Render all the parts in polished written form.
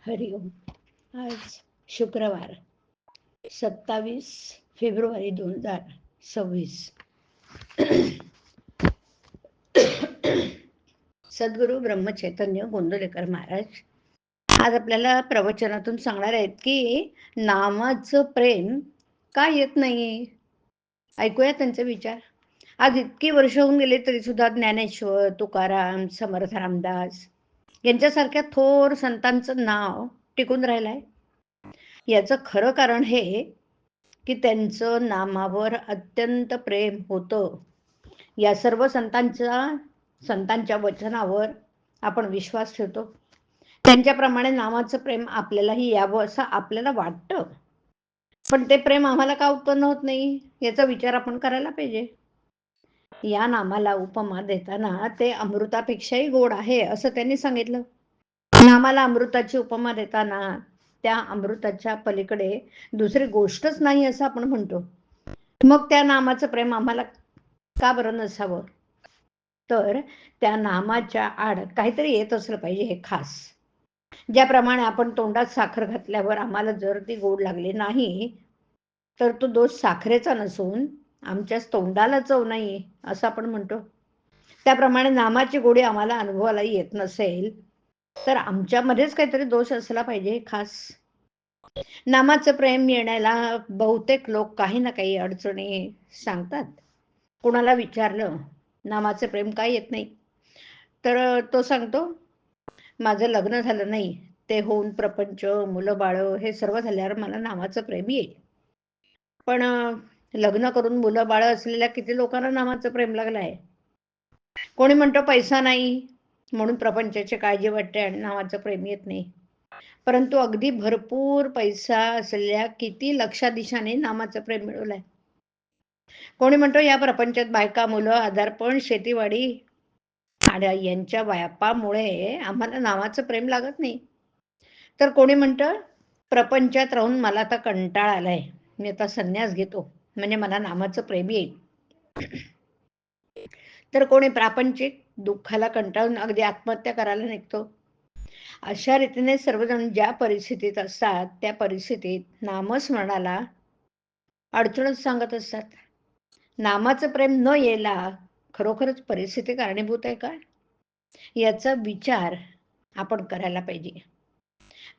हरिओम. आज शुक्रवार 27 फेब्रुवारी 2026. सद्गुरू ब्रह्मचैतन्य गोंदवलेकर महाराज आज आपल्याला प्रवचनातून सांगणार आहेत की नामाचं प्रेम का येत नाही. ऐकूया त्यांचे विचार. आज इतकी वर्ष होऊन गेले तरी सुद्धा ज्ञानेश्वर, तुकाराम, समर्थ रामदास यांच्यासारख्या थोर संतांचं नाव टिकून राहिलंय. याचं खरं कारण हे की त्यांचं नामावर अत्यंत प्रेम होतं. या सर्व संतांच्या वचनावर आपण विश्वास ठेवतो. त्यांच्याप्रमाणे नामाचं प्रेम आपल्यालाही यावं असं आपल्याला वाटतं. पण ते प्रेम आम्हाला का उत्पन्न होत नाही याचा विचार आपण करायला पाहिजे. या नामाला उपमा देताना ते अमृतापेक्षाही गोड आहे असं त्यांनी सांगितलं. नामाला अमृताची उपमा देताना त्या अमृताच्या पलीकडे दुसरी गोष्टच नाही असं आपण म्हणतो. मग त्या नामाचं प्रेम आम्हाला का बरं नसावं. तर त्या नामाच्या आड काहीतरी येत असलं पाहिजे हे खास. ज्याप्रमाणे आपण तोंडात साखर घातल्यावर आम्हाला जर ती गोड लागली नाही तर तो दोष साखरेचा नसून आमच्याच तोंडाला चव नाही असं आपण म्हणतो. त्याप्रमाणे नामाची गोडी आम्हाला अनुभवाला येत नसेल तर आमच्यामध्येच काहीतरी दोष असला पाहिजे खास. नामाचं प्रेम येण्याला बहुतेक लोक काही ना काही अडचणी सांगतात. कोणाला विचारलं नामाचं प्रेम काय येत नाही तर तो सांगतो माझं लग्न झालं नाही, ते होऊन प्रपंच, मुलं बाळ हे सर्व झाल्यावर मला नामाचं प्रेम येईल. पण लग्न करून मुलं बाळ असलेल्या किती लोकांना नामाचं प्रेम लागलंय. कोणी म्हणतो पैसा नाही म्हणून प्रपंचाची काळजी वाटते आणि नावाचं प्रेम येत नाही. परंतु अगदी भरपूर पैसा असलेल्या किती लक्षाधीशाने नामाचं प्रेम मिळवलंय. कोणी म्हणतो या प्रपंचात बायका, मुलं, आजारपण, शेतीवाडी आणि यांच्या व्यापामुळे आम्हाला नावाचं प्रेम लागत नाही. तर कोणी म्हणतं प्रपंचात राहून मला आता कंटाळा आलाय, मी आता संन्यास घेतो म्हणजे मला नामाचं प्रेम येईल. तर कोणी प्रापंचिक दुःखाला कंटाळून अगदी आत्महत्या करायला निघतो. अशा रीतीने सर्वजण ज्या परिस्थितीत असतात त्या परिस्थितीत नामस्मरणाला अडचणच सांगत असतात. नामाचं प्रेम न यायला खरोखरच परिस्थिती कारणीभूत आहे का याचा विचार आपण करायला पाहिजे.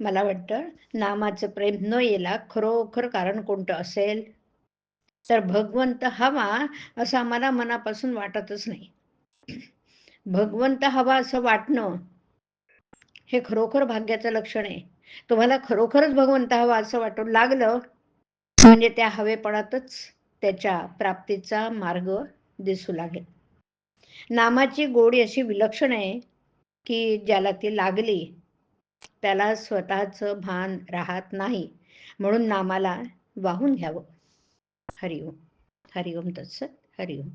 मला वाटतं नामाचं प्रेम न यायला खरोखर कारण कोणतं असेल तर भगवंत हवा असं आम्हाला मनापासून वाटतच नाही. भगवंत हवा असं वाटणं हे खरोखर भाग्याचं लक्षण आहे. तुम्हाला खरोखरच भगवंत हवा असं वाटू लागलं म्हणजे त्या हवेपणातच त्याच्या प्राप्तीचा मार्ग दिसू लागेल. नामाची गोडी अशी विलक्षण आहे की ज्याला ती लागली त्याला स्वतःचं भान राहत नाही, म्हणून नामाला वाहून घ्यावं. हरिओम. हरिओम तत्सत. हरिओम.